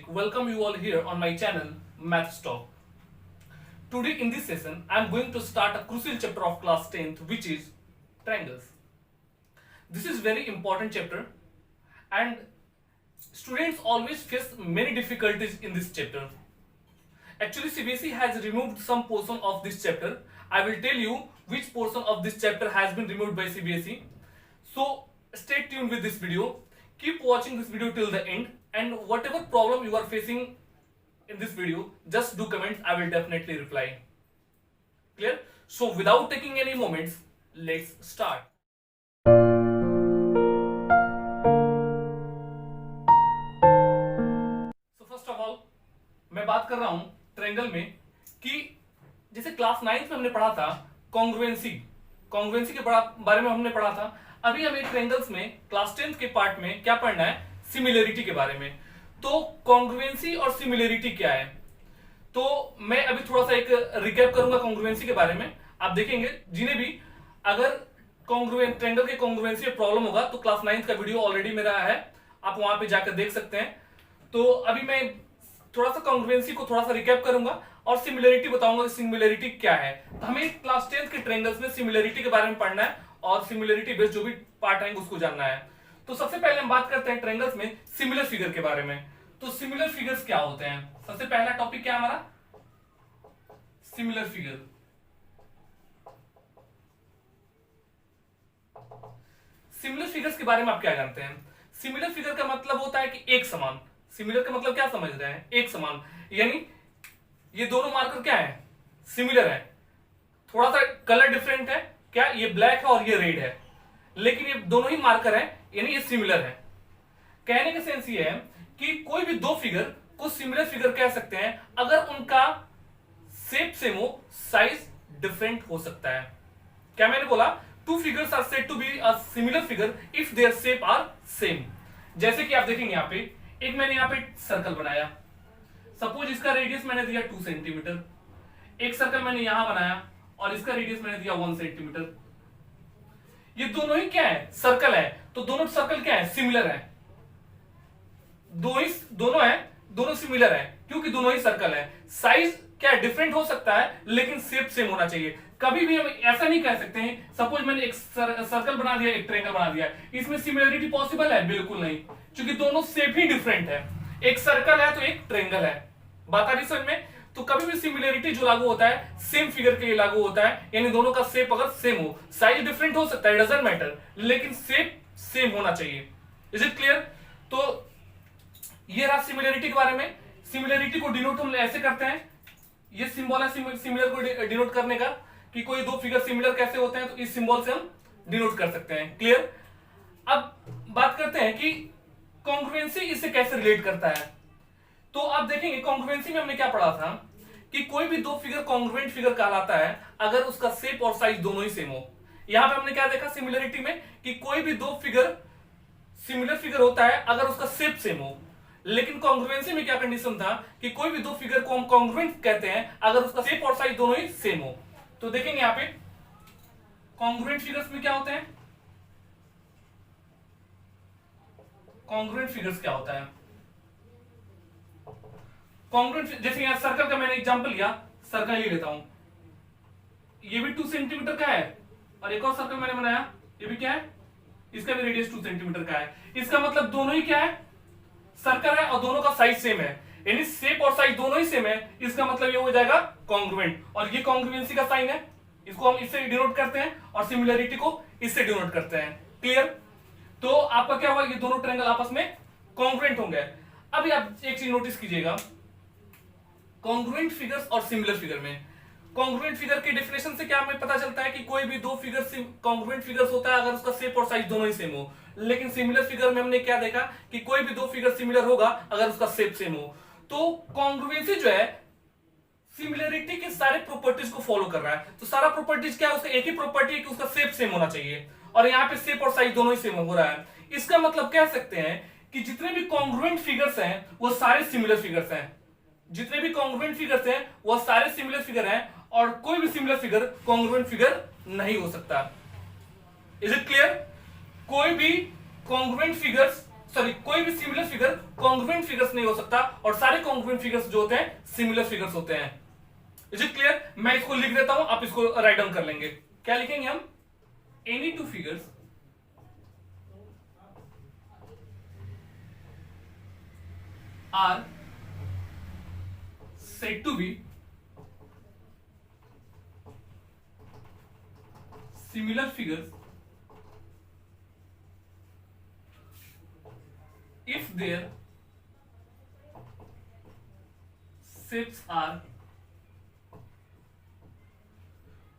welcome you all here on my channel Maths Talk. Today in this session I am going to start a crucial chapter of class 10th which is triangles. This is very important chapter and students always face many difficulties in this chapter. Actually CBSE has removed some portion of this chapter. I will tell you which portion of this chapter has been removed by CBSE. So stay tuned with this video. Keep watching this video till the end, and whatever problem you are facing in this video, just do comments. I will definitely reply. Clear? So without taking any moments, let's start. So first of all, मैं बात कर रहा हूं triangle में कि जैसे class 9th में हमने पढ़ा था कॉन्ग्रुएंसी के बारे में हमने पढ़ा था. अभी हमें ट्रायंगल्स में क्लास 10th के पार्ट में क्या पढ़ना है, सिमिलरिटी के बारे में. तो कॉन्ग्रुएंसी और सिमिलरिटी क्या है, तो मैं अभी थोड़ा सा एक रिकैप करूंगा कॉन्ग्रुएंसी के बारे में. आप देखेंगे जिन्हें भी अगर ट्रायंगल के कॉन्ग्रुएंसी में प्रॉब्लम होगा तो क्लास 9th का वीडियो ऑलरेडी मेरा है, आप वहां पे जाकर देख सकते हैं. तो अभी मैं थोड़ा सा कॉन्ग्रुएंसी को थोड़ा सा रिकैप करूंगा और सिमिलरिटी बताऊंगा कि सिमिलरिटी क्या है. तो हमें क्लास 10th के ट्रायंगल्स में सिमिलरिटी के बारे में पढ़ना है और सिमिलरिटी बेस्ड जो भी पार्ट आएंगे उसको जानना है. तो सबसे पहले हम बात करते हैं ट्रायंगल्स में सिमिलर फिगर के बारे में. तो सिमिलर फिगर्स क्या होते हैं, सबसे पहला टॉपिक क्या है हमारा, सिमिलर फिगर. सिमिलर फिगर्स के बारे में आप क्या जानते हैं. सिमिलर फिगर का मतलब होता है कि एक समान. सिमिलर का मतलब क्या समझ रहे हैं, एक समान. यानी ये दोनों मार्कर क्या है, सिमिलर है. थोड़ा सा कलर डिफरेंट है, क्या ये ब्लैक है और ये रेड है, लेकिन ये दोनों ही मार्कर है, यानी ये सिमिलर है. कहने का सेंस ये है कि कोई भी दो फिगर को सिमिलर फिगर कह सकते हैं अगर उनका शेप सेम हो, साइज डिफरेंट हो सकता है. क्या मैंने बोला, two figures are said to be a similar figure if their shape are same. जैसे कि आप देखेंगे यहां पे एक मैंने यहां पे सर्कल बनाया, सपोज इसका रेडियस मैंने दिया 2 सेंटीमीटर. एक सर्कल मैंने यहां बनाया और इसका रेडियस मैंने दिया 1 सेंटीमीटर. ये दोनों ही क्या है, सर्कल है. तो दोनों सर्कल क्या है, सिमिलर है. दोनों है, दोनों सिमिलर है क्योंकि दोनों ही सर्कल है. साइज क्या डिफरेंट हो सकता है लेकिन शेप सेम होना चाहिए. कभी भी हम ऐसा नहीं कह सकते हैं सपोज मैंने एक सर्कल बना दिया, एक ट्रायंगल बना दिया, इसमें सिमिलरिटी पॉसिबल है, बिल्कुल नहीं, क्योंकि दोनों शेप ही डिफरेंट है. एक सर्कल है तो एक ट्रायंगल है. बात आ रही समझ में. तो कभी भी सिमिलरिटी जो लागू होता है सेम फिगर के लिए लागू होता है, यानी दोनों का शेप अगर सेम हो, साइज डिफरेंट हो सकता है, डजंट मैटर, लेकिन शेप सेम होना चाहिए. Is it clear. तो ये रहा सिमिलरिटी के बारे में. सिमिलरिटी को डिनोट हम ऐसे करते हैं, ये सिंबल है सिमिलर को डिनोट करने का कि कोई दो फिगर सिमिलर कैसे होते हैं, तो इस सिंबल से हम डिनोट कर सकते हैं. क्लियर. अब बात करते हैं कि कॉन्ग्रुएंसी इससे कैसे रिलेट करता है. तो आप देखेंगे कॉन्ग्रुएंसी में हमने क्या पढ़ा था कि कोई भी दो फिगर कॉन्ग्रुएंट फिगर कहलाता है अगर उसका शेप और साइज दोनों ही सेम हो. यहां पे हमने क्या देखा सिमिलरिटी में कि कोई भी दो फिगर सिमिलर फिगर होता है अगर उसका शेप सेम हो. लेकिन कॉन्ग्रुएंसी में क्या कंडीशन था कि कोई भी दो फिगर को हम कॉन्ग्रुएंट कहते हैं अगर उसका शेप और साइज दोनों ही सेम हो. तो देखेंगे यहां पे कॉन्ग्रुएंट फिगर्स में क्या होते हैं, कॉन्ग्रुएंट फिगर्स क्या होता है. कॉन्ग्रुएंट जैसे यहां सर्कल का मैंने एग्जांपल लिया, सर्कल ही लेता हूं, ये भी 2 सेंटीमीटर का है और एक और सर्कल मैंने बनाया, ये भी क्या है, इसका भी रेडियस 2 सेंटीमीटर का है. इसका मतलब दोनों ही क्या है, सर्कल है और दोनों का साइज सेम है, यानी शेप और साइज दोनों ही सेम है. इसका मतलब ये हो जाएगा कॉन्ग्रुएंट. और ये कॉन्ग्रुएंसी का साइन है, इसको हम इससे डिनोट करते हैं और सिमिलरिटी को इससे डिनोट करते हैं. क्लियर. तो आपका क्या हुआ, ये दोनों ट्रायंगल आपस में कॉन्ग्रुएंट होंगे. अभी आप एक चीज नोटिस कीजिएगा, कॉन्ग्रुएंट फिगर्स और सिमिलर फिगर में, कॉन्ग्रुएंट फिगर की डेफिनेशन से क्या हमें पता चलता है कि कोई भी दो फिगर कॉन्ग्रुएंट फिगर्स होता है अगर उसका शेप और साइज दोनों ही सेम हो. लेकिन सिमिलर फिगर में हमने क्या देखा कि कोई भी दो फिगर सिमिलर होगा अगर उसका शेप सेम हो. तो कॉन्ग्रुएंसी जो है सिमिलरिटी के सारे प्रॉपर्टीज को फॉलो कर रहा है. तो सारा प्रॉपर्टीज क्या है, उसका एक ही प्रॉपर्टी है कि उसका शेप सेम होना चाहिए, और यहाँ पे शेप और साइज दोनों ही सेम हो रहा है. इसका मतलब कह सकते हैं कि जितने भी कॉन्ग्रुएंट फिगर्स हैं वो सारे सिमिलर फिगर्स हैं. जितने भी कॉन्ग्रुएंट फिगर्स हैं वो सारे सिमिलर फिगर हैं और कोई भी सिमिलर फिगर कॉन्ग्रुएंट फिगर नहीं हो सकता. Is it clear. कोई भी कॉन्ग्रुएंट फिगर्स सॉरी, कोई भी सिमिलर फिगर कॉन्ग्रुएंट फिगर्स नहीं हो सकता, और सारे कॉन्ग्रुएंट फिगर्स जो होते हैं सिमिलर फिगर्स होते हैं। Is it clear? मैं इसको लिख देता हूं, आप इसको राइट डाउन कर लेंगे। क्या लिखेंगे हम? Any two figures are said to be similar figures if their shapes are,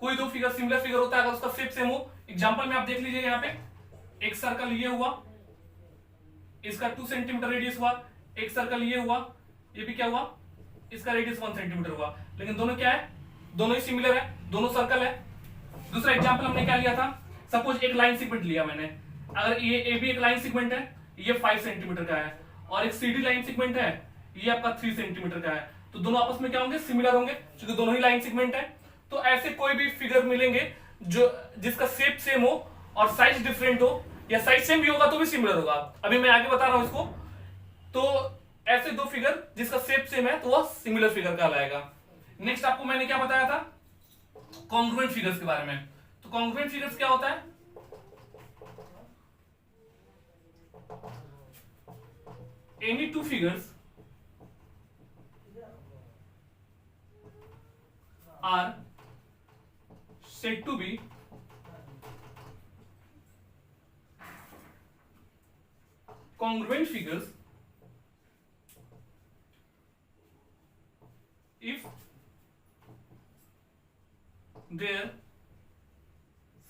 कोई दो फिगर सिमिलर फिगर होता है अगर उसका शेप सेम हो। एग्जांपल में आप देख लीजिए, यहां पे एक सर्कल ये हुआ, इसका 2 सेंटीमीटर रेडियस हुआ, एक सर्कल ये हुआ, ये भी क्या हुआ, इसका रेडियस 1 सेंटीमीटर हुआ, लेकिन दोनों क्या है, दोनों ही सिमिलर है, दोनों सर्कल है। दूसरा एग्जांपल हमने क्या लिया था, सपोज एक लाइन सेगमेंट लिया मैंने, अगर ये ए भी एक लाइन सेगमेंट है, ये 5 सेंटीमीटर का है, और एक सीडी लाइन सेगमेंट है, ये आपका 3 सेंटीमीटर का है, तो दोनों आपस में क्या होंगे, सिमिलर होंगे, क्योंकि दोनों ही लाइन सेगमेंट है। तो ऐसे कोई भी फिगर मिलेंगे जो जिसका शेप सेम हो और साइज डिफरेंट हो, या साइज सेम भी होगा तो भी सिमिलर होगा, अभी मैं आगे बता रहा हूं इसको। तो ऐसे दो फिगर जिसका शेप सेम है तो वह सिमिलर फिगर कहलाएगा। नेक्स्ट आपको मैंने क्या बताया था, कॉन्ग्रुएंट फिगर्स के बारे में। तो कॉन्ग्रुएंट फिगर्स क्या होता है, any two figures are said to be congruent figures if their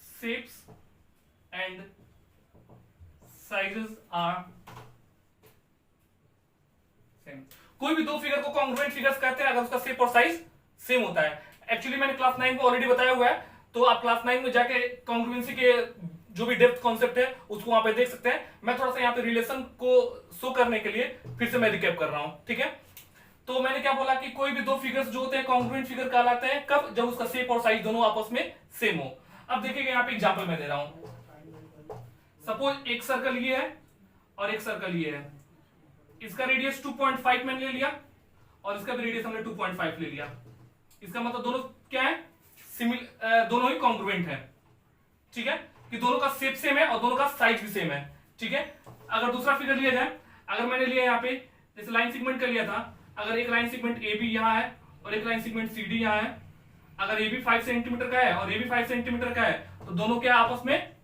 shapes and sizes are same। कोई भी दो फिगर को कॉन्ग्रुएंट फिगर्स कहते हैं अगर उसका शेप और साइज सेम होता है। एक्चुअली मैंने क्लास 9 में ऑलरेडी बताया हुआ है, तो आप क्लास 9 में जाके कॉन्ग्रुएंसी के जो भी डेप्थ कॉन्सेप्ट है उसको वहां पे देख सकते हैं। मैं थोड़ा सा यहाँ पे रिलेशन को शो करने के लिए फिर से मैं रिकैप कर रहा हूं, ठीक है। तो मैंने क्या बोला कि कोई भी दो फिगर्स जो होते हैं कॉन्ग्रुएंट फिगर कहलाते हैं, कब, जब उसका शेप और साइज दोनों आपस में सेम हो। अब देखिएगा यहाँ पे एग्जाम्पल मैं दे रहा हूं, सपोज एक सर्कल ये है और एक सर्कल ये है, इसका रेडियस 2.5 मैंने ले लिया और इसका भी रेडियस हमने 2.5 ले लिया। इसका मतलब दोनों क्या है, दोनों ही कॉन्ग्रुएंट है, ठीक है, कि दोनों का शेप सेम है और दोनों का साइज भी सेम है, ठीक है। अगर दूसरा फिगर लिया जाए, अगर मैंने लिया यहाँ पे जैसे लाइन सेगमेंट का लिया था, अगर एक लाइन सेगमेंट ए बी यहाँ है और एक लाइन सेगमेंट सी डी यहाँ है, अगर ये भी 5 सेंटीमीटर का है और ये भी 5 सेंटीमीटर का है, तो दोनों क्या आपस में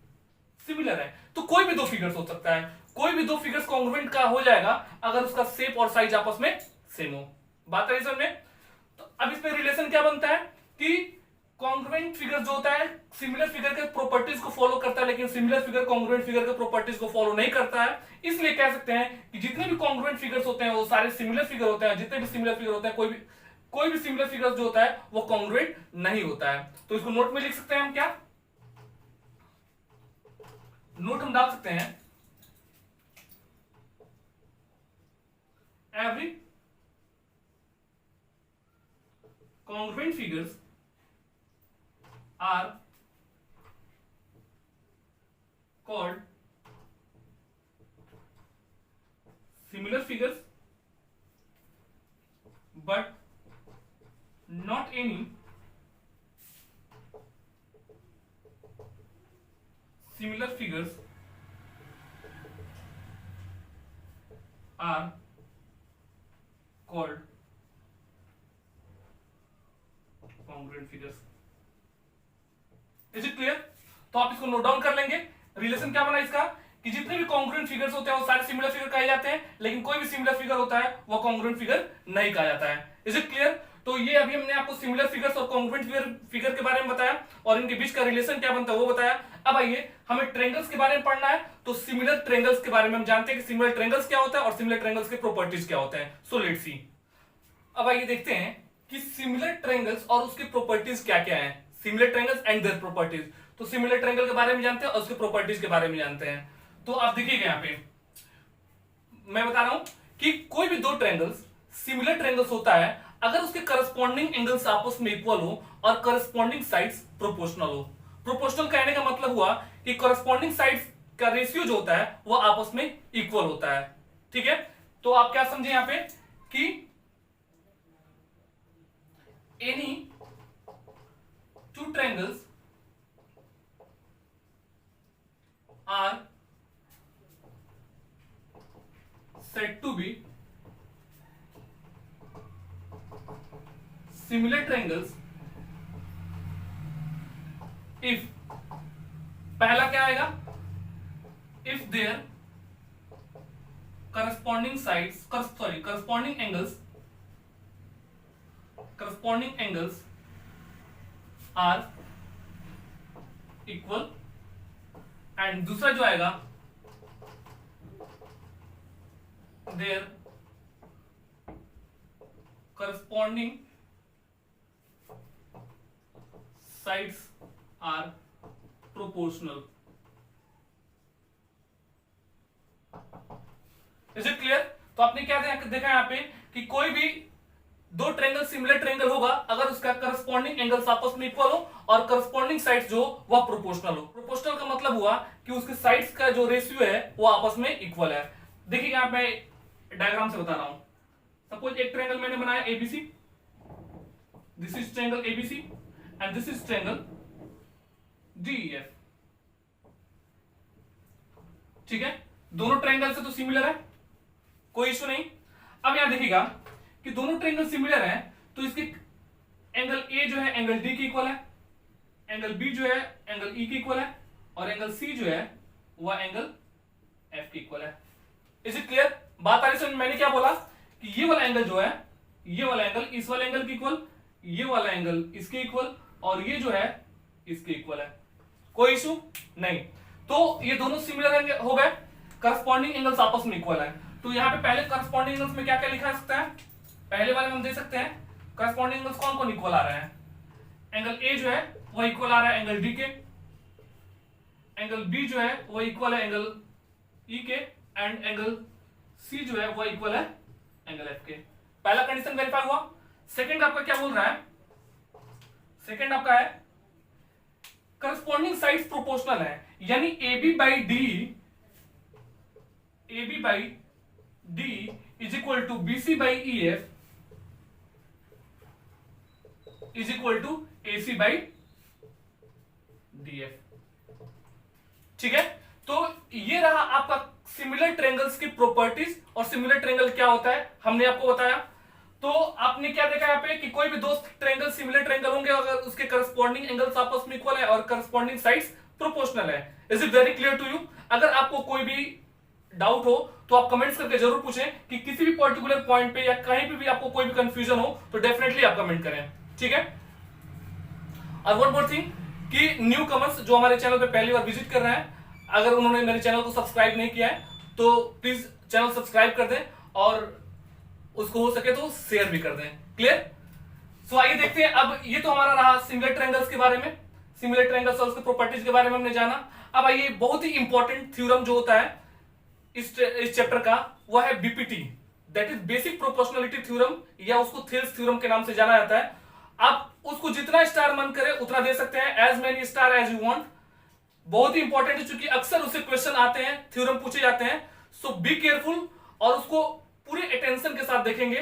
सिमिलर है। तो कोई भी दो फिगर्स हो सकता है, कोई भी दो फिगर्स कॉन्ग्रुएंट का हो जाएगा अगर उसका शेप और साइज आपस में सेम हो। बात है समझ में? तो अब इस पे रिलेशन क्या बनता है कि कॉन्ग्रुएंट फिगर जो होता है सिमिलर फिगर के प्रॉपर्टीज को फॉलो करता है, लेकिन सिमिलर फिगर कॉन्ग्रुएंट फिगर के प्रॉपर्टीज को फॉलो नहीं करता है। इसलिए कह सकते हैं कि जितने भी कॉन्ग्रुएंट फिगर्स होते हैं वो सारे सिमिलर फिगर होते हैं, जितने भी सिमिलर फिगर होते हैं कोई भी सिमिलर फिगर जो होता है वो कॉन्ग्रुएंट नहीं होता है। तो इसको नोट में लिख सकते हैं हम, क्या नोट हम डाल सकते हैं, every congruent figures are called similar figures, but not any similar figures are called congruent figures. Is it clear? तो आप इसको नोट डाउन कर लेंगे। रिलेशन क्या बना इसका कि जितने भी कॉन्ग्रुएंट फिगर्स होते हैं वो सारे सिमिलर फिगर कहे जाते हैं, लेकिन कोई भी सिमिलर फिगर होता है वो कॉन्ग्रुएंट फिगर नहीं कहा जाता है। Is it clear? तो ये अभी हमने आपको सिमिलर फिगर्स और कॉन्ग्रुएंट फिगर के बारे में बताया और इनके बीच का रिलेशन क्या बनता है वो बताया। अब आइए हमें ट्रायंगल्स के बारे में पढ़ना है, तो सिमिलर ट्रायंगल्स के बारे में हम जानते हैं कि सिमिलर ट्रायंगल्स क्या होता है और सिमिलर ट्रायंगल्स के प्रॉपर्टीज क्या होते हैं। सो लेट्स सी। अब आइए देखते हैं कि सिमिलर ट्रायंगल्स और उसकी प्रॉपर्टीज क्या क्या हैं। Similar triangles and their properties. तो सिमिलर ट्रायंगल के बारे में जानते हैं और उसके प्रॉपर्टीज के बारे में जानते हैं। तो आप देखिएगा यहाँ पे मैं बता रहा हूं कि कोई भी दो ट्रायंगल्स सिमिलर ट्रायंगल्स होता है अगर उसके करस्पॉन्डिंग एंगल्स आपस में इक्वल हो और करस्पॉन्डिंग साइड्स प्रोपोर्शनल हो। प्रोपोर्शनल कहने का मतलब हुआ कि करस्पॉन्डिंग साइड्स का रेशियो जो होता है वो आपस में इक्वल होता है। ठीक है, तो आप क्या समझे यहां पे कि any two triangles are said to be similar triangles if, पहला क्या आएगा, if their corresponding sides, corresponding angles are equal, and दूसरा जो आएगा their corresponding sides are proportional. Is it clear? तो आपने क्या देखा यहाँ पे कि कोई भी दो ट्रायंगल सिमिलर ट्रायंगल होगा अगर उसका करस्पॉन्डिंग एंगल्स आपस में इक्वल हो और करस्पॉन्डिंग साइड्स जो वह प्रोपोर्शनल हो। प्रोपोर्शनल का मतलब हुआ कि उसके साइड्स का जो रेशियो है वो आपस में इक्वल है। देखिए यहाँ पे डायग्राम से बता रहा हूं, सपोज एक ट्रायंगल मैंने बनाया ABC, this is triangle ABC and this is triangle DEF. ठीक है, दोनों ट्रायंगल से तो सिमिलर है, कोई इश्यू नहीं। अब यहां देखिएगा कि दोनों ट्रायंगल सिमिलर हैं तो इसके एंगल ए जो है एंगल डी के इक्वल है, एंगल बी जो है एंगल ई के इक्वल है, और एंगल सी जो है वह एंगल एफ के इक्वल है। Is it clear? बात आ रही समझ? मैंने क्या बोला कि ये वाला एंगल जो है, ये वाला एंगल इस वाले एंगल के इक्वल, ये वाला एंगल इसके इक्वल, और ये जो है इसके इक्वल है, कोई इशू नहीं। तो ये दोनों सिमिलर हो गए, करस्पॉन्डिंग एंगल्स आपस में इक्वल है। तो यहाँ पे पहले करस्पॉन्डिंग एंगल्स में क्या क्या लिखा सकता है, पहले वाले में हम दे सकते हैं करस्पॉन्डिंग एंगल्स कौन कौन इक्वल आ रहे हैं। एंगल ए जो है वह इक्वल आ रहा है एंगल डी के, एंगल बी जो है वह इक्वल है एंगल ई के, एंड एंगल सी जो है वह इक्वल है एंगल एफ के। पहला कंडीशन वेरीफाई हुआ। सेकंड आपका क्या बोल रहा है, सेकंड आपका है करस्पॉन्डिंग साइड्स प्रोपोर्शनल है, यानी AB by D is equal to BC by EF is equal to AC by DF। ठीक है, तो ये रहा आपका सिमिलर ट्रायंगल्स की प्रॉपर्टीज। और सिमिलर ट्रायंगल क्या होता है हमने आपको बताया। तो आपने क्या देखा यहाँ पे कि कोई भी दो ट्रायंगल सिमिलर ट्रायंगल होंगे अगर उसके करस्पॉन्डिंग एंगल्स आपस में इक्वल है और करस्पॉन्डिंग साइड्स प्रोपोर्शनल है। Is it very clear to you? अगर आपको कोई भी डाउट हो तो आप कमेंट्स करके जरूर पूछें कि किसी भी पर्टिकुलर पॉइंट पे या कहीं पे भी आपको कोई भी कंफ्यूजन हो तो डेफिनेटली आप कमेंट करें। ठीक है, और वन मोर थिंग कि न्यू कमर्स जो हमारे चैनल पे पहली बार विजिट कर रहे हैं, अगर उन्होंने मेरे चैनल को सब्सक्राइब नहीं किया है तो प्लीज चैनल सब्सक्राइब कर दें और उसको हो सके तो शेयर भी कर दें। क्लियर? सो आइए देखते हैं। अब ये तो हमारा रहा सिमिलर ट्रायंगल्स के बारे में, सिमिलर ट्रायंगल्स और उसके प्रॉपर्टीज के बारे में हमने जाना। अब आइए बहुत ही इंपॉर्टेंट थ्योरम जो होता है इस चैप्टर का, वह है BPT, that is basic proportionality theorem, या उसको थेल्स थ्योरम के नाम से जाना जाता है। आप उसको जितना स्टार मन करे उतना दे सकते हैं, as many star as you want. बहुत ही इंपॉर्टेंट है क्योंकि अक्सर उससे क्वेश्चन आते हैं, थ्योरम पूछे जाते हैं। सो बी केयरफुल और उसको पूरे अटेंशन के साथ देखेंगे।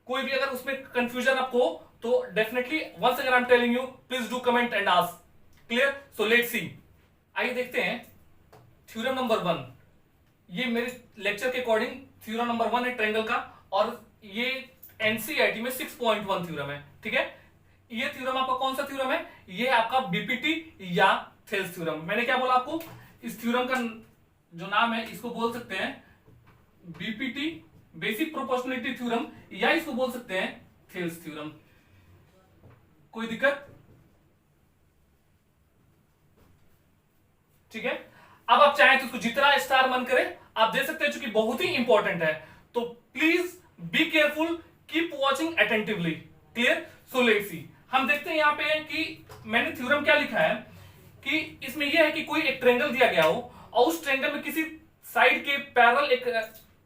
कोई भी अगर उसमें कंफ्यूजन आपको हो तो definitely once again I am telling you please do comment and ask. Clear? So let's see. आइए देखते हैं थ्योरम नंबर 1। ये मेरे लेक्चर के अकॉर्डिंग थ्योरम नंबर 1 है ट्रायंगल का, और ये एनसीईआरटी में 6.1 थ्योरम है। ठीक है, ये थ्योरम आपका कौन सा थ्योरम है? ये आपका बीपीटी या थेल्स थ्योरम। मैंने क्या बोला आपको, इस थ्योरम का जो नाम है इसको बोल सकते हैं बीपीटी, बेसिक प्रोपोर्शनलिटी थ्योरम, या इसको बोल सकते हैं थेल्स थ्योरम। कोई दिक्कत? ठीक है, अब आप चाहें तो उसको जितना स्टार मन करे आप दे सकते हैं, क्योंकि बहुत ही इंपॉर्टेंट है। तो please be careful, keep watching attentively. Clear? So let's सी। हम देखते हैं यहां पे कि मैंने थ्योरम क्या लिखा है कि इसमें यह है कि कोई एक ट्रायंगल दिया गया हो और उस ट्रायंगल में किसी साइड के पैरेलल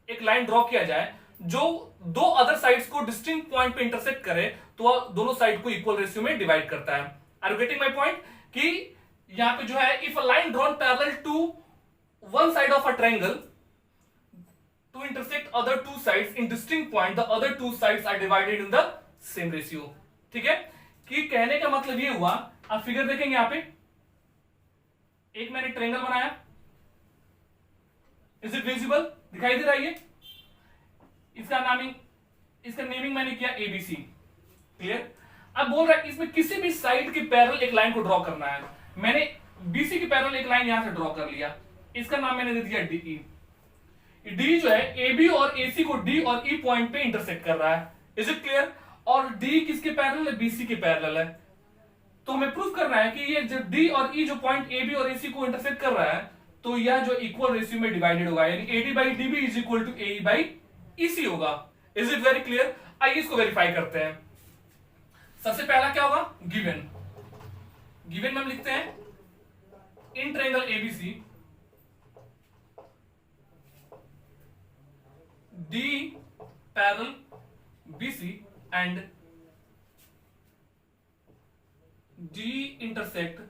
एक लाइन ड्रॉ किया जाए जो दो अदर साइड्स को डिस्टिंक्ट पॉइंट पे इंटरसेक्ट करे, तो वह दोनों साइड को इक्वल रेशियो में डिवाइड करता है। Are you getting my point? कि यहां पे जो है if a line drawn parallel to one side of a triangle to intersect other two sides in distinct point, the other two sides are divided in the same ratio. ठीक है, कि कहने का मतलब ये हुआ, आप फिगर देखेंगे यहां पे, एक मैंने ट्रायंगल बनाया, इज इट विजिबल, दिखाई दे रहा है ये, इसका नेमिंग मैंने किया एबीसी, क्लियर। अब बोल रहा है इसमें किसी भी साइड के पैरेलल एक लाइन को ड्रॉ करना है, मैंने बीसी के पैरेलल एक लाइन यहां से ड्रॉ कर लिया, इसका नाम मैंने दे दिया डीई। डी जो है एबी और एसी को डी और ई पॉइंट पे इंटरसेक्ट कर रहा है, इज इट क्लियर। और डी किसके पैरेलल है, बीसी के पैरेलल है, तो हमें प्रूफ करना है कि ये जो डी और ई जो पॉइंट एबी और एसी को इंटरसेक्ट कर रहा है, तो यह जो इक्वल रेशियो में डिवाइडेड होगा, यानी AD by DB is equal to A by EC होगा। Is it very clear. आइए इसको वेरीफाई करते हैं। सबसे पहला क्या होगा, गिवन में हम लिखते हैं in triangle ABC D parallel BC and D intersect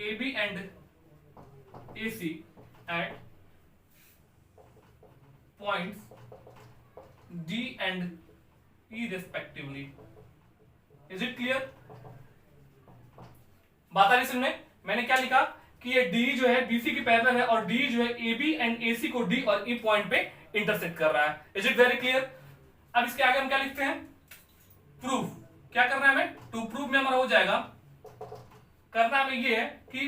AB and AC at points D and E respectively. Is it clear? बात आ रही समझ में? मैंने क्या लिखा कि ये D जो है BC की पैरेलल है और D जो है AB and AC को D और E पॉइंट पे इंटरसेक्ट कर रहा है। Is it very clear? अब इसके आगे हम क्या लिखते हैं, प्रूफ। क्या करना है हमें, टू प्रूफ में हमारा हो जाएगा, करना हमें ये है कि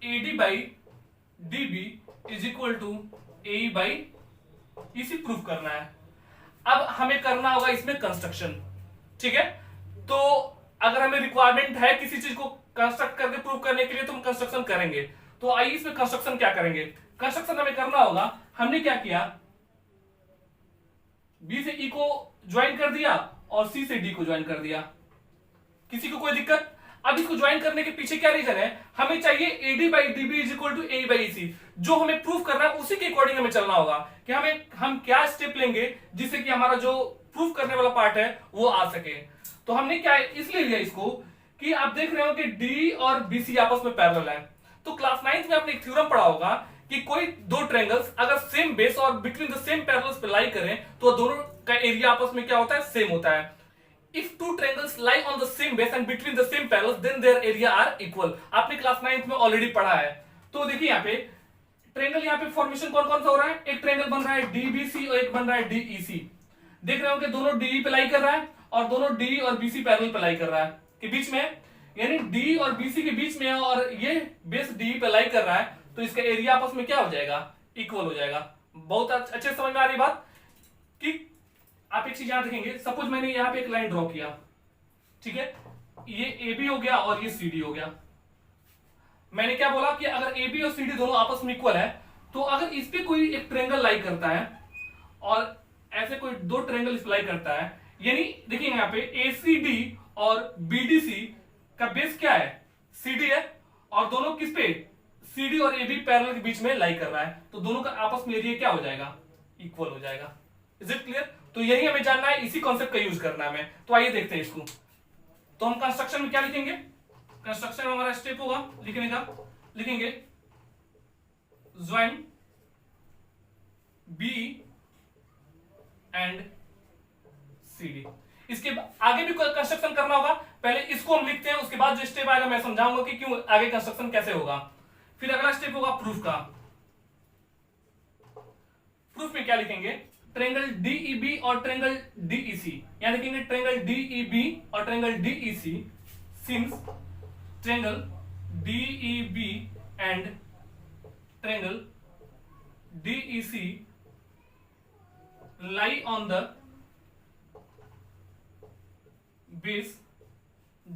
AD by DB is equal to AE by EC proof करना है। अब हमें करना होगा इसमें कंस्ट्रक्शन, ठीक है। तो अगर हमें रिक्वायरमेंट है किसी चीज को कंस्ट्रक्ट करके प्रूफ करने के लिए तो हम कंस्ट्रक्शन करेंगे। तो आइए इसमें कंस्ट्रक्शन क्या करेंगे, कंस्ट्रक्शन हमें करना होगा, हमने क्या किया, B से E को ज्वाइन कर दिया और C से D को ज्वाइन कर दिया। किसी को कोई दिक्कत? अब इसको ज्वाइन करने के पीछे क्या रीजन है, हमें चाहिए AD by DB is equal to AE by EC। जो हमें प्रूफ करना है उसी के अकॉर्डिंग हमें चलना होगा कि हम क्या स्टेप लेंगे जिससे कि हमारा जो प्रूफ करने वाला पार्ट है वो आ सके। तो हमने क्या इसलिए लिया इसको कि आप देख रहे हो कि D और BC आपस में पैरेलल है। तो क्लास 9th में आपने एक थ्योरम पढ़ा होगा कि कोई दो ट्रायंगल्स अगर सेम बेस और बिटवीन द सेम पैरेलल्स पे लाई करें तो दोनों का एरिया आपस में क्या होता है, सेम होता है। If two triangles lie on the same base and between the same parallels, then their area are equal. आपने क्लास 9th में ऑलरेडी पढ़ा है। तो देखिए यहाँ पे ट्रायंगल, यहाँ पे फॉर्मेशन कौन कौन सा हो रहा है, एक ट्रायंगल बन रहा है DBC और एक बन रहा है DEC। देख रहे हो कि दोनों DE पे लाई कर रहा है और दोनों DE और BC पैरेलल पे लाई कर रहा है, के बीच में, यानी D और BC के बीच में, और ये बेस DE पे लाई कर रहा है, तो इसका एरिया आपस में क्या हो जाएगा, इक्वल हो जाएगा। बहुत अच्छे समझ में आ रही बात कि आप एक चीज यहां देखेंगे, सपोज मैंने यहां पे एक लाइन ड्रॉ किया, ठीक है, ये AB हो गया और ये CD हो गया। मैंने क्या बोला कि अगर AB और CD दोनों आपस में इक्वल है तो अगर इस पे कोई एक ट्रायंगल लाई करता है और ऐसे कोई दो ट्रायंगल इस पे लाई करता है, यानी देखिए यहाँ पे ACD और BDC का बेस क्या है, CD है, और दोनों किस पे, CD और AB पैरेलल के बीच में लाई कर रहा है, तो दोनों का आपस में एरिया क्या हो जाएगा, इक्वल हो जाएगा। Is it clear. तो यही हमें जानना है, इसी कॉन्सेप्ट का यूज करना है हमें। तो आइए देखते हैं इसको। तो हम कंस्ट्रक्शन में क्या लिखेंगे, कंस्ट्रक्शन में हमारा स्टेप होगा लिखने का, लिखेंगे ज्वाइन B एंड CD। इसके आगे भी कोई कंस्ट्रक्शन करना होगा, पहले इसको हम लिखते हैं, उसके बाद जो स्टेप आएगा मैं समझाऊंगा कि क्यों आगे कंस्ट्रक्शन कैसे होगा। फिर अगला स्टेप होगा प्रूफ का। प्रूफ में क्या लिखेंगे, ट्रायंगल DEB और ट्रायंगल DEC, यहां लिखेंगे ट्रायंगल DEB और triangle DEC, since triangle DEB and triangle DEC lie on the base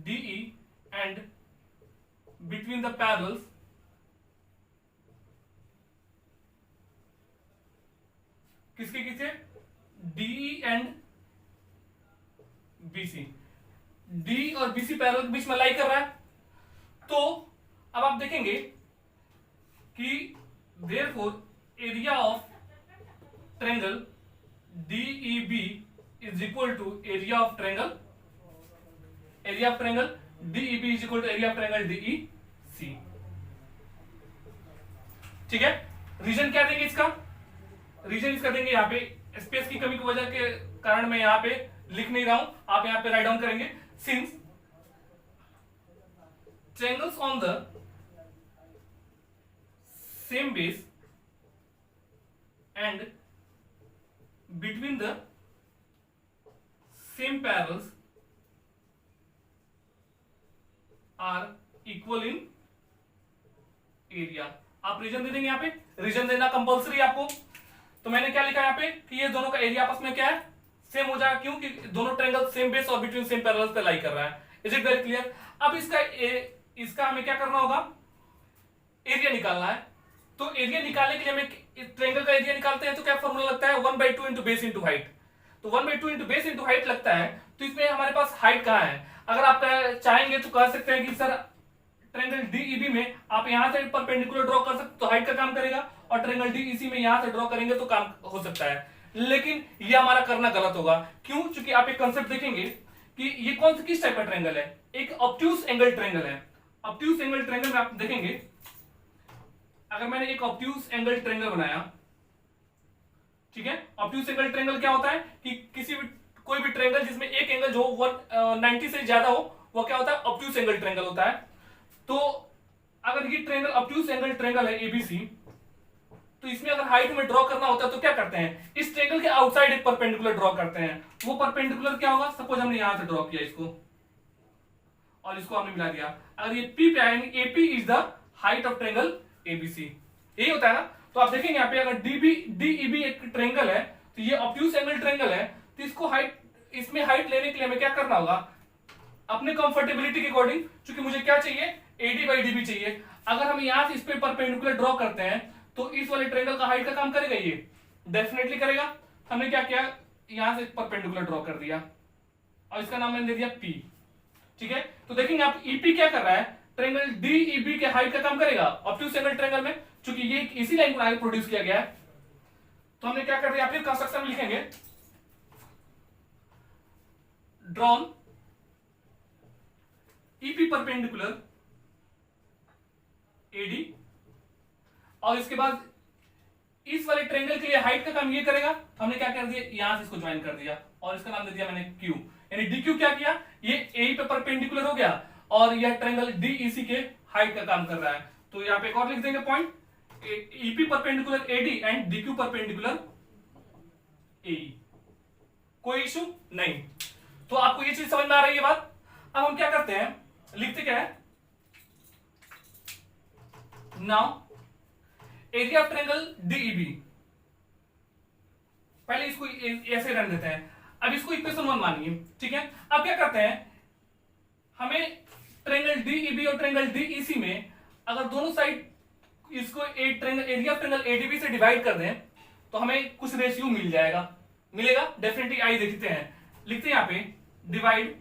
DE and between the parallels किसके किसके, DE एंड BC, D और BC पैरेलल के बीच में लाई कर रहा है। तो अब आप देखेंगे कि therefore area of triangle DEB is equal to area of triangle DEB is equal to area of triangle DEC। ठीक है। रीजन क्या देंगे इसका, रीजन इसका देंगे यहाँ पे, स्पेस की कमी की वजह के कारण मैं यहाँ पे लिख नहीं रहा हूं, आप यहाँ पे राइट डाउन करेंगे। Since triangles on the same base and between the same parallels are equal in area. आप रीजन दे देंगे, यहाँ पे रीजन देना कंपलसरी आपको। तो मैंने क्या लिखा यहाँ पे कि ये दोनों का एरिया आपस में क्या है, सेम हो जाएगा, क्यों कि दोनों ट्रायंगल सेम बेस और बिटवीन सेम पैरेलल्स पे लाई कर रहा है। Is it very clear. अब इसका हमें क्या करना होगा, एरिया निकालना है। तो एरिया निकालने के लिए हमें ट्रायंगल का एरिया निकालते हैं तो क्या फॉर्मूला लगता है, 1/2 इंटू बेस इंटू हाइट। तो 1/2 इंटू बेस इंटू हाइट लगता है। तो इसमें हमारे पास हाइट कहाँ है, अगर आप चाहेंगे तो कह सकते हैं कि सर ट्रायंगल डीईबी में आप यहां से परपेंडिकुलर ड्रॉ कर सकते तो हाइट का काम करेगा, और ट्रायंगल डीईसी में यहां से ड्रॉ करेंगे तो काम हो सकता है। लेकिन ये हमारा करना गलत होगा, क्यों, क्योंकि आप एक कंसेप्ट देखेंगे कि ये कौन सा किस टाइप का ट्रायंगल है, एक ऑब्ट्यूज एंगल ट्रायंगल है। ऑब्ट्यूज एंगल ट्रायंगल में आप देखेंगे, अगर मैंने एक ऑब्ट्यूज एंगल ट्रायंगल बनाया, ठीक है, ऑब्ट्यूज एंगल ट्रायंगल क्या होता है कि किसी भी कोई भी ट्रायंगल जिसमें एक एंगल जो 190 से ज्यादा हो वो क्या होता है, ऑब्ट्यूज एंगल ट्रायंगल होता है। तो अगर ये ट्रायंगल ऑब्ट्यूज एंगल ट्रायंगल है एबीसी, तो इसमें अगर हाइट में ड्रॉ करना होता है तो क्या करते हैं, इस ट्रायंगल के आउटसाइड एक परपेंडिकुलर ड्रॉ करते हैं। वो परपेंडिकुलर क्या होगा, सपोज हमने यहां से ड्रॉ किया इसको और इसको हमने मिला दिया, अगर ये पी पे आएंगे, AP is the height of triangle ABC, यही होता है ना। तो आप देखेंगे यहाँ पे अगर डीईबी एक ट्रायंगल है तो ये ऑब्ट्यूज एंगल ट्रायंगल है, तो इसको हाइट, इसमें हाइट लेने के लिए हमें क्या करना होगा, अपने कंफर्टेबिलिटी के अकॉर्डिंग, क्योंकि मुझे क्या चाहिए, एडी बाई डीबी चाहिए। अगर हम यहां से इस पे परपेंडिकुलर ड्रॉ करते हैं तो इस वाले ट्रायंगल का हाइट का काम करेगा, ये डेफिनेटली करेगा। हमने क्या किया, यहां से परपेंडिकुलर ड्रॉ कर दिया और इसका नाम मैंने दे दिया पी, ठीक है। तो देखेंगे आप ईपी क्या कर रहा है, ट्रायंगल डीईबी के हाइट का काम करेगा ऑब्ट्यूज एंगल ट्रायंगल में, क्योंकि ये इसी लाइन को आगे प्रोड्यूस किया गया है। तो हमने क्या कर दिया, फिर कंस्ट्रक्शन में लिखेंगे, ड्रॉन ईपी परपेंडिकुलर एडी, और इसके बाद इस वाले ट्रायंगल के लिए हाइट का काम ये करेगा। हमने क्या कर दिया, यहां से इसको ज्वाइन कर दिया और इसका नाम दे दिया मैंने क्यू, यानी डी क्यू। क्या किया, ये ए पे परपेंडिकुलर हो गया और यह ट्रायंगल डीईसी के हाइट का काम कर रहा है। तो यहां पे एक और लिख देंगे point, EP perpendicular AD and DQ perpendicular AE, कोई इशू नहीं। तो आपको ये चीज समझ में आ रही है बात। अब हम क्या करते हैं, लिखते क्या है, now area of triangle DEB, पहले इसको ऐसे रन देते हैं। अब इसको इक्वेशन 1 मानिए, ठीक है। अब क्या करते हैं, हमें ट्रायंगल डीईबी और ट्रायंगल डीईसी में अगर दोनों साइड इसको एरिया ऑफ ट्रायंगल एडीबी से डिवाइड कर दें तो हमें कुछ रेशियो मिल जाएगा, मिलेगा डेफिनेटली। आइए देखते हैं, लिखते हैं यहां पे divide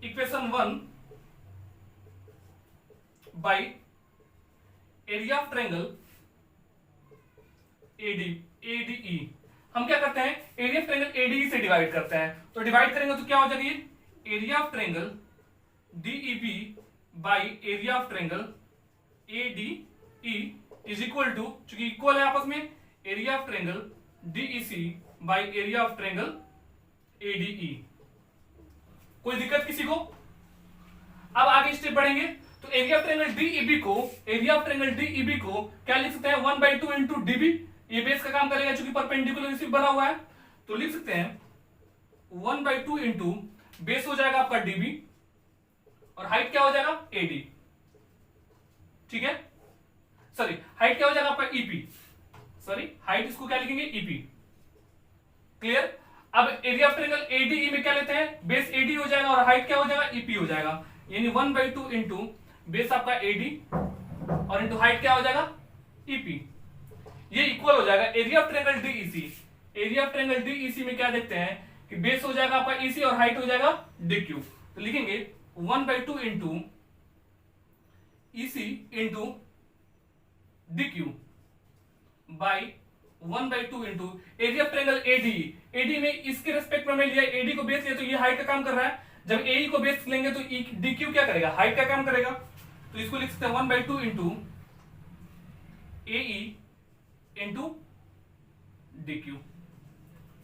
equation 1 by area of triangle ADE. हम क्या करते हैं, एरिया ऑफ ट्रायंगल एडीई से डिवाइड करते हैं। तो डिवाइड करेंगे तो क्या हो जाएगी, area of triangle DEB by area of triangle ADE is equal to, चूंकि इक्वल है आपस में, area of triangle DEC by area of triangle ADE. कोई दिक्कत किसी को। अब आगे स्टेप बढ़ेंगे तो एरिया ऑफ ट्रायंगल डीईबी को, एरिया ऑफ ट्रायंगल डीईबी को क्या लिख सकते हैं, 1/2 इंटू डीबी, ये बेस का काम करेगा क्योंकि परपेंडिकुलर इसी बना हुआ है। तो लिख सकते हैं 1/2 इंटू बेस हो जाएगा आपका डीबी और हाइट क्या हो जाएगा, एडी, ठीक है। सॉरी, हाइट क्या हो जाएगा आपका ईपी, सॉरी हाइट इसको क्या लिखेंगे, ईपी, क्लियर। अब एरिया ऑफ ट्रायंगल एडीई में क्या लेते हैं, बेस एडी हो जाएगा और हाइट क्या हो जाएगा, ईपी हो जाएगा, यानी 1/2 इंटू बेस आपका एडी और इंटू हाइट क्या हो जाएगा, ईपी। ये इक्वल हो जाएगा area of triangle DEC. Area of triangle DEC में क्या देखते हैं कि बेस हो जाएगा आपका ईसी और हाइट हो जाएगा डीक्यू। तो लिखेंगे 1/2 into EC into DQ by 1/2 into area of triangle AD. AD में इसके रेस्पेक्ट में हमने लिया, एडी को बेस लिया तो ये हाइट का काम कर रहा है। जब एई को बेस लेंगे तो डीक्यू क्या करेगा, हाइट का काम करेगा। तो इसको लिख सकते हैं 1/2 इंटू ए ई इंटू डी क्यू।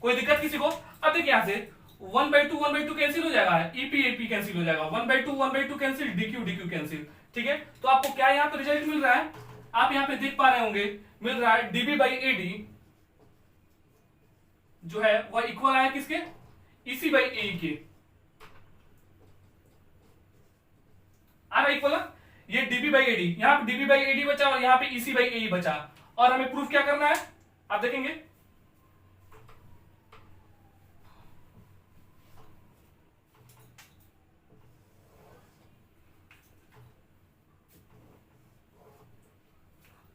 कोई दिक्कत किसी को? अब देखिए यहां से 1/2 कैंसिल हो जाएगा, ईपी कैंसिल हो जाएगा, 1/2 कैंसिल, डी क्यू कैंसिल। ठीक है, तो आपको क्या यहां पे रिजल्ट मिल रहा है, आप यहां पे देख पा रहे होंगे, मिल रहा है डीबी बाई एडी जो है वह इक्वल आया किसके, ईसी बाई ए के। आ रहा इक्वल, ये डीबी बाई एडी, यहां पे डीबी बाई एडी बचा और यहां पे ईसी बाई ए बचा। और हमें प्रूफ क्या करना है, आप देखेंगे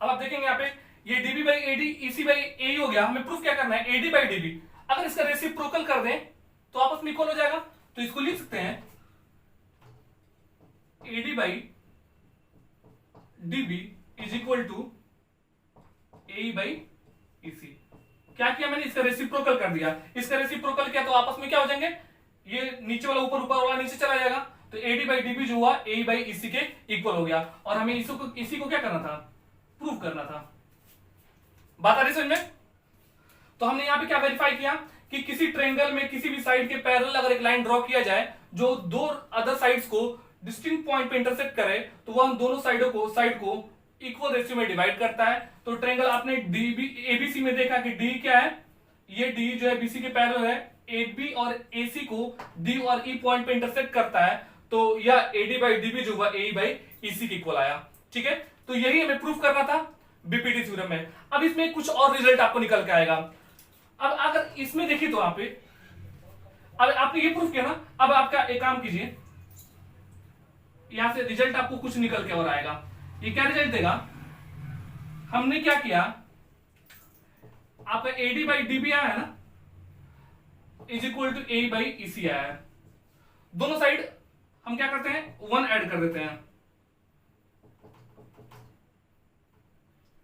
अब आप देखेंगे यहां पे ये DB by AD EC by A हो गया। हमें प्रूफ क्या करना है, एडी बाई डीबी। अगर इसका रेसिप्रोकल कर दें तो आपस में इक्वल हो जाएगा। तो इसको लिख सकते हैं AD by DB is equal to A by EC. क्या किया मैंने, इसका रेसिप्रोकल कर दिया। इसका रेसिप्रोकल किया तो आपस में क्या हो जाएंगे, ये नीचे वाला ऊपर, ऊपर वाला नीचे चला जाएगा। तो एडी बाई डीबी जो हुआ ए बाई ईसी के इक्वल हो गया। और हमें इसी को क्या करना था, प्रूव करना था। बात आ रही समझ में? तो हमने यहां पे क्या वेरीफाई किया कि किसी ट्रायंगल में किसी भी साइड के पैरेलल अगर एक लाइन ड्रॉ किया जाए जो दो अदर साइड्स को डिस्टिंक्ट पॉइंट पे इंटरसेक्ट करे तो वह हम दोनों साइड को इक्वल रेशियो में डिवाइड करता है। तो ट्रायंगल आपने डीबी एबीसी में देखा कि डी क्या है, ये डी जो है बीसी के पैरेलल है, एबी और एसी को डी और ई पॉइंट पे इंटरसेक्ट करता है। तो यह एडी बाई डीबी जो हुआ ए बाई ईसी के इक्वल आया। ठीक है, तो यही हमें प्रूफ करना था बीपीटी थ्योरम में। अब इसमें कुछ और रिजल्ट आपको निकल के आएगा। अब अगर इसमें देखिए तो अब आपने ये प्रूफ किया ना, अब आपका एक काम कीजिए, यहां से रिजल्ट आपको कुछ निकल के और आएगा। ये क्या रिजल्ट देगा, हमने क्या किया, आपका एडी बाई डीबी आया है ना, is equal to A by EC आया है। दोनों साइड हम क्या करते हैं, 1 ऐड कर देते हैं।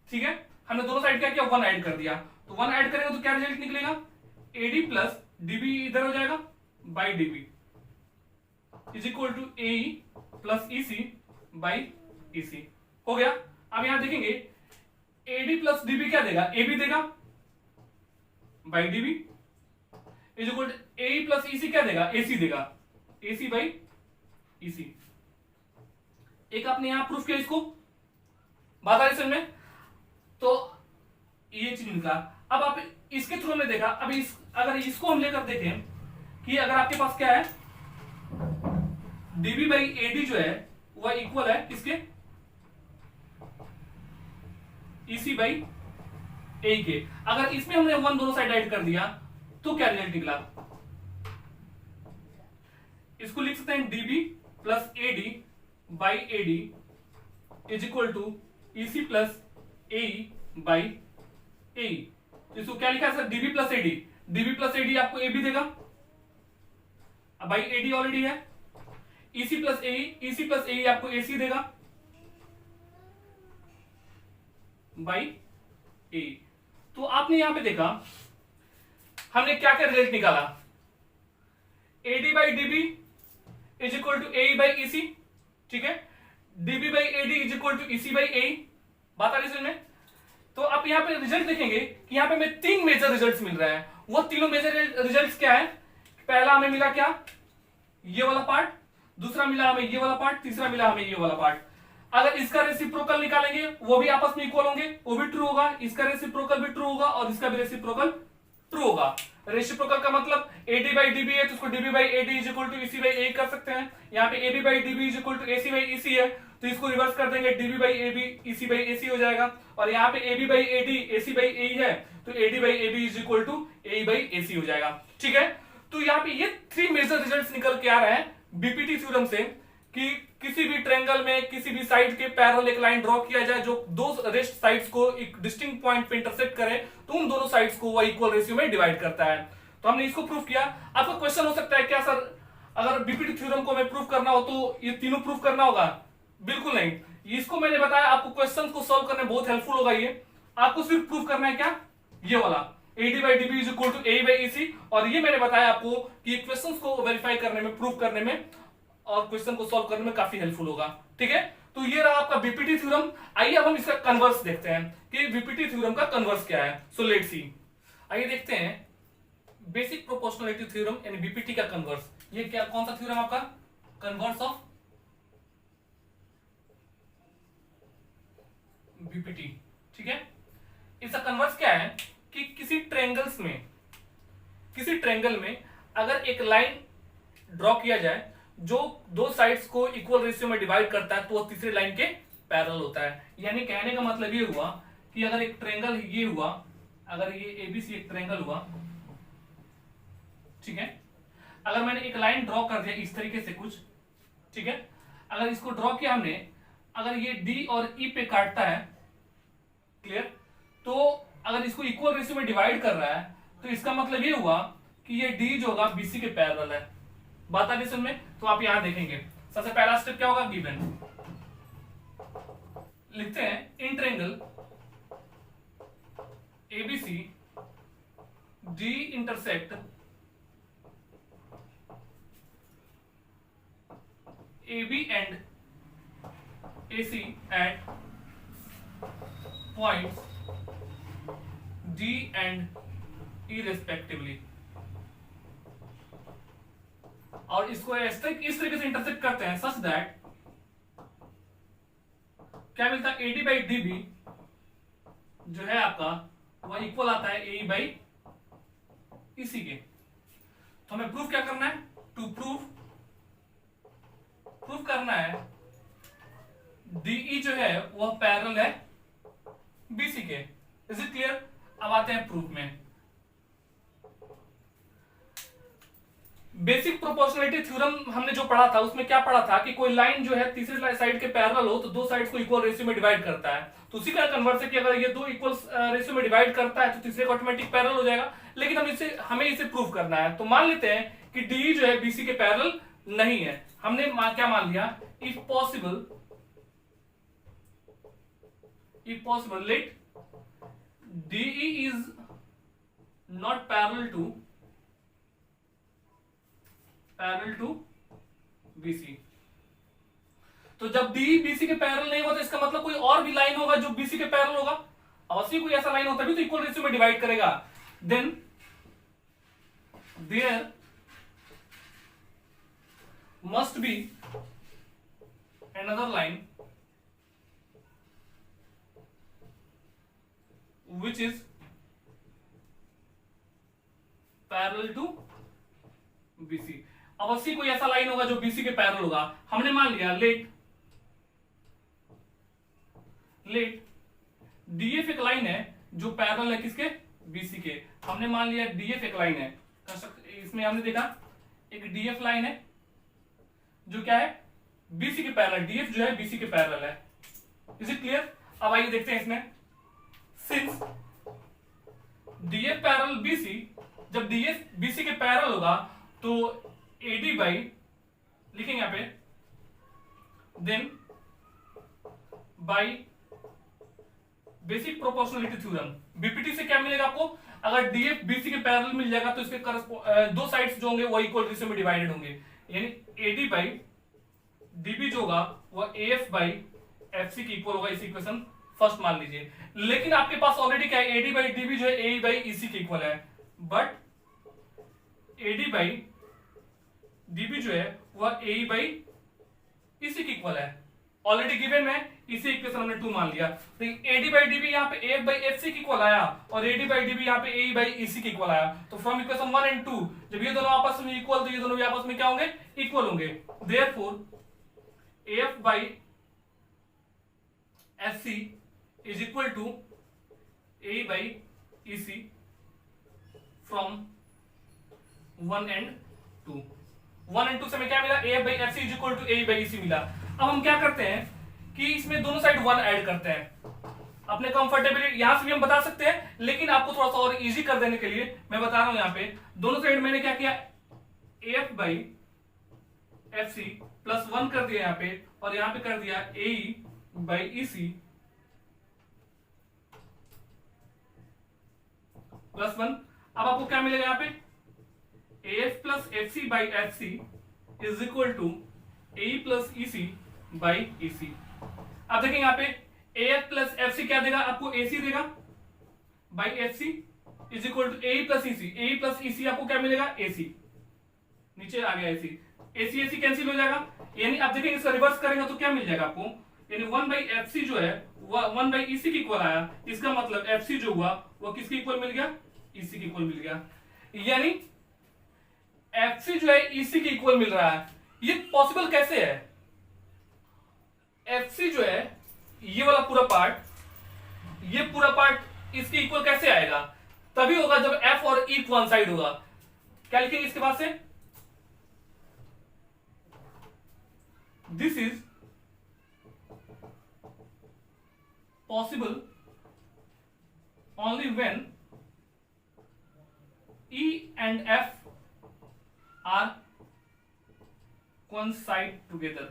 ठीक है, हमने दोनों साइड क्या किया, 1 ऐड कर दिया। तो 1 ऐड करेंगे तो क्या रिजल्ट निकलेगा, एडी प्लस डीबी इधर हो जाएगा by DB is equal to A plus EC by EC. हो गया। अब यहां देखेंगे एडी प्लस डीबी क्या देगा, ए बी देगा by DB is equal to A plus EC क्या देगा, एसी देगा, एसी बाई ईसी। एक आपने यहां प्रूफ किया, इसको बात आ रही समझ में? तो ये चीज निकला। अब आप इसके थ्रू में देखा, अब अगर इसको हम लेकर देखें कि अगर आपके पास क्या है, डीबी बाई एडी जो है वह इक्वल है किसके, ईसी बाई ए के। अगर इसमें हमने 1 दोनों साइड ऐड कर दिया तो क्या रिजल्ट निकला, इसको लिख सकते हैं DB plus AD by AD is equal to EC plus A by A. इसको क्या लिखा है sir, DB plus AD, DB plus AD आपको ए भी देगा, बाई एडी ऑलरेडी है, EC plus A, EC plus A आपको एसी देगा बाई ए। तो आपने यहां पे देखा हमने क्या क्या रिजल्ट निकाला, AD by DB is equal to A by EC. ठीक है, DB by AD is equal to EC by A. बात आ रही समझ में? तो आप यहां पे रिजल्ट देखेंगे कि यहां पे हमें 3 मेजर रिजल्ट्स मिल रहा है। वो तीनों मेजर रिजल्ट्स क्या है, पहला हमें मिला क्या, ये वाला पार्ट, दूसरा मिला हमें ये वाला पार्ट, तीसरा मिला हमें ये वाला पार्ट। अगर इसका रेसिप्रोकल निकालेंगे वो भी आपस में इक्वल होंगे, वो भी ट्रू होगा, इसका रेसिप्रोकल भी ट्रू होगा और इसका भी रेसिप्रोकल ट्रू होगा। रेसिप्रोकल का मतलब एडी बाई डीबी है तो उसको DB by AD is equal to EC by A कर सकते हैं। यहाँ पे AB by DB is equal to AC by EC है तो इसको रिवर्स कर देंगे, DB by AB EC by AC हो जाएगा। और यहाँ पे AB by AD AC by A है तो AD by AB is equal to A by AC हो जाएगा। ठीक है, तो यहाँ पे ये 3 मेजर रिजल्ट्स निकल के आ रहे हैं बीपीटी थ्योरम से कि किसी भी ट्रायंगल में किसी भी साइड के पैरेलल एक लाइन ड्रॉ किया जाए जो दो रेस्ट साइड्स को एक डिस्टिंक्ट पॉइंट पे इंटरसेक्ट करे तो उन दोनों साइड्स को वह इक्वल रेशियो में डिवाइड करता है। तो हमने इसको प्रूफ किया। आपका क्वेश्चन हो सकता है क्या सर, अगर बीपीटी थ्योरम को हमें प्रूफ करना हो तो ये तीनों प्रूफ करना होगा? बिल्कुल नहीं, इसको मैंने बताया आपको क्वेश्चन को सॉल्व करने बहुत हेल्पफुल होगा। ये आपको सिर्फ प्रूफ करना है क्या, ये वाला AD by DB is equal to A by EC. और ये मैंने बताया आपको कि क्वेश्चंस को वेरीफाई करने में, प्रूफ करने में और क्वेश्चन को सॉल्व करने में काफी हेल्पफुल होगा। ठीक है, तो ये रहा आपका बीपीटी थ्योरम। आइए अब हम इसका कन्वर्स देखते हैं कि बीपीटी थ्योरम का कन्वर्स क्या है। सो लेट्स सी, आइए देखते हैं बेसिक प्रोपोर्शनलिटी थ्योरम यानी बीपीटी का कन्वर्स। ये क्या, कौन सा थ्योरम आपका? Converse of BPT. ठीक है, इसका कन्वर्स क्या है कि किसी ट्रायंगल में अगर एक लाइन ड्रॉ किया जाए जो दो साइड्स को इक्वल रेशियो में डिवाइड करता है तो वो तीसरी लाइन के पैरेलल होता है। यानी कहने का मतलब ये हुआ कि अगर एक ट्रायंगल ये हुआ, अगर ये एबीसी एक ट्रायंगल हुआ, ठीक है, अगर मैंने एक लाइन ड्रॉ कर दिया इस तरीके से कुछ, ठीक है, अगर इसको ड्रॉ किया हमने, अगर ये डी और ई पे काटता है, क्लियर, तो अगर इसको इक्वल रेशियो में डिवाइड कर रहा है तो इसका मतलब ये हुआ कि ये डी जो होगा बीसी के पैरेलल है। बात आ रही समझ में? तो आप यहां देखेंगे सबसे पहला स्टेप क्या होगा, गिवन लिखते हैं in triangle ABC D intersect AB and AC at points D and E respectively, और इसको इस तरीके से इंटरसेक्ट करते हैं सच दैट क्या मिलता है, AD बाई DB जो है आपका वह इक्वल आता है AE बाई EC के। तो हमें प्रूफ क्या करना है, टू प्रूफ करना है DE जो है वह पैरेलल है BC के। Is it clear? अब आते हैं प्रूफ में। बेसिक प्रोपोर्शनलिटी थ्योरम हमने जो पढ़ा था उसमें क्या पढ़ा था कि कोई लाइन जो है तीसरी साइड के पैरेलल हो तो दो साइड्स को इक्वल रेशियो में डिवाइड करता है। तो उसी का कन्वर्स है कि अगर ये दो इक्वल रेशियो में डिवाइड करता है तो तीसरे का ऑटोमेटिक पैरेलल हो जाएगा। लेकिन हमें इसे प्रूव करना है। तो मान लेते हैं कि डी जो है बीसी के पैरेलल नहीं है। हमने क्या मान लिया, if possible let DE is not parallel to BC। तो जब DE BC के पैरेलल नहीं होता इसका मतलब कोई और भी लाइन होगा जो BC के पैरेलल होगा। अवश्य कोई ऐसा लाइन होता भी तो इक्वल रेशियो में डिवाइड करेगा। Then there must be another line which is parallel to BC। अवश्य कोई ऐसा लाइन होगा जो BC के पैरेलल होगा। हमने मान लिया लेट DF एक लाइन है जो पैरेलल है किसके, BC के। हमने मान लिया DF एक लाइन है, इसमें हमने देखा एक DF लाइन है जो क्या है BC के पैरेलल, DF जो है BC के पैरेलल है। Is it clear? अब आइए देखते हैं इसमें, सिंस DF पैरेलल BC, जब DF BC के पैरेलल होगा तो AD बाई लिखेंगे यहां पे, then by basic proportionality theorem. BPT से क्या मिलेगा आपको, अगर DF BC के पैरेलल मिल जाएगा तो इसके दो साइड्स जो होंगे वो इक्वल रेशियो में डिवाइडेड होंगे। यानी AD बाई DB जो होगा वह AF बाई FC की इक्वल होगा। इस इक्वेशन फर्स्ट मान लीजिए। लेकिन आपके पास ऑलरेडी क्या है, AD बाई DB जो है AE बाई EC के इक्वल है, बट AD बाई DB जो है वह AE बाई EC के इक्वल है। ऑलरेडी गिवन में इसी इक्वेशन हमने 2 मान लिया। तो AD बाई DB यहाँ पे AF बाई FC के इक्वल आया और AD बाई DB यहाँ पे AE बाई EC के इक्वल आया। तो फ्रॉम इक्वेशन 1 एंड 2 जब ये दोनों आपस में इक्वल तो ये दोनों भी आपस में क्या होंगे, इक्वल होंगे। Therefore AF by FC is equal to AE by EC from 1 and 2। 1 and 2 से हमें क्या मिला, AF by FC is equal to AE by EC मिला। अब हम क्या करते हैं कि इसमें दोनों साइड 1 ऐड करते हैं अपने कंफर्टेबिलिटी। यहां से भी हम बता सकते हैं लेकिन आपको थोड़ा सा और इजी कर देने के लिए मैं बता रहा हूं। यहां पे दोनों साइड मैंने क्या किया, AF बाई FC प्लस 1 कर दिया यहां पे, और यहां पे कर दिया AE बाई EC प्लस 1। अब आपको क्या मिलेगा यहां पे, AF plus FC by FC is equal to AE plus EC by EC। अब देखेंगे यहाँ पे AF प्लस FC क्या देगा आपको, AC देगा by FC is equal to AE plus EC, AE plus EC आपको क्या मिलेगा, AC, नीचे आ गया AC, AC कैंसिल हो जाएगा, यानी आप देखेंगे इसका रिवर्स करेंगे तो क्या मिल जाएगा आपको, यानी 1/FC जो है 1/EC की इक्वल आया, इसका मतलब FC जो हुआ वो किसके इक्वल मिल गया, EC की इक्वल मिल गया, यानी FC जो है EC की इक्वल मिल रहा है। ये पॉसिबल कैसे है, FC जो है ये वाला पूरा पार्ट, ये पूरा पार्ट इसके इक्वल कैसे आएगा, तभी होगा जब F और E कोइंसाइड होगा। क्या लिखेंगे इसके बाद से, this is possible only when E and F are coincide together।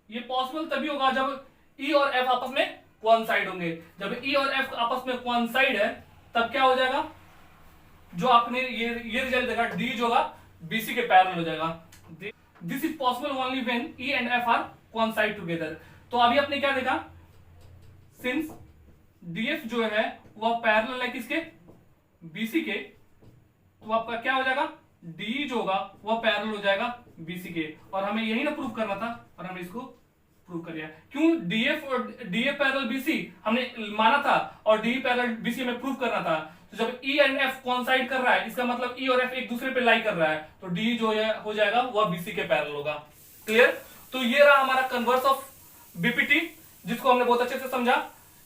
ये पॉसिबल तभी होगा जब E और F आपस में coincide होंगे। जब E और F आपस में coincide है तब क्या हो जाएगा, जो आपने ये रिजल्ट देखा D जो होगा BC के पैरेलल हो जाएगा। This is possible only when E and F are coincide together। तो अभी आपने क्या देखा, सिंस DF जो है वह पैरेलल है किसके, BC के, तो आपका क्या हो जाएगा, DE जो होगा वह पैरेलल हो जाएगा BC के, और हमें यही ना प्रूव करना था और हमने इसको प्रूव कर लिया। क्यों, DF पैरेलल BC हमने माना था और DE पैरेलल BC हमें प्रूव करना था। तो जब E एंड F कोइंसाइड कर रहा है इसका मतलब E और F एक दूसरे पे लाई कर रहा है, तो DE जो हो जाएगा वह BC के पैरेलल होगा। क्लियर, तो ये रहा हमारा कन्वर्स ऑफ BPT, जिसको हमने बहुत अच्छे से समझा।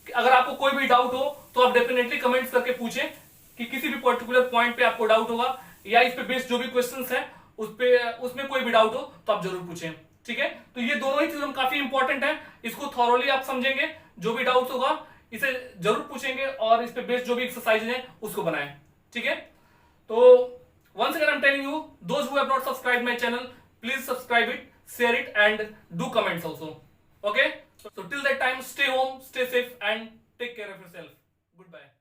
अगर आपको कोई भी डाउट हो तो आप डेफिनेटली कमेंट्स करके पूछें कि किसी भी पर्टिकुलर पॉइंट पे आपको डाउट होगा, या इस पे बेस्ड जो भी क्वेश्चंस है उसमें कोई भी डाउट हो तो आप जरूर पूछें, ठीक है। तो ये दोनों ही चीजें काफी इंपॉर्टेंट है, इसको थॉरोली आप समझेंगे, जो भी डाउट होगा इसे जरूर पूछेंगे और इस पे बेस्ड जो भी एक्सरसाइज है उसको बनाएं, ठीक है। तो once again I'm telling you, those who have not subscribed my channel, please subscribe it, share it and do comments also, okay। So till that time, stay home, stay safe and take care of yourself. Goodbye.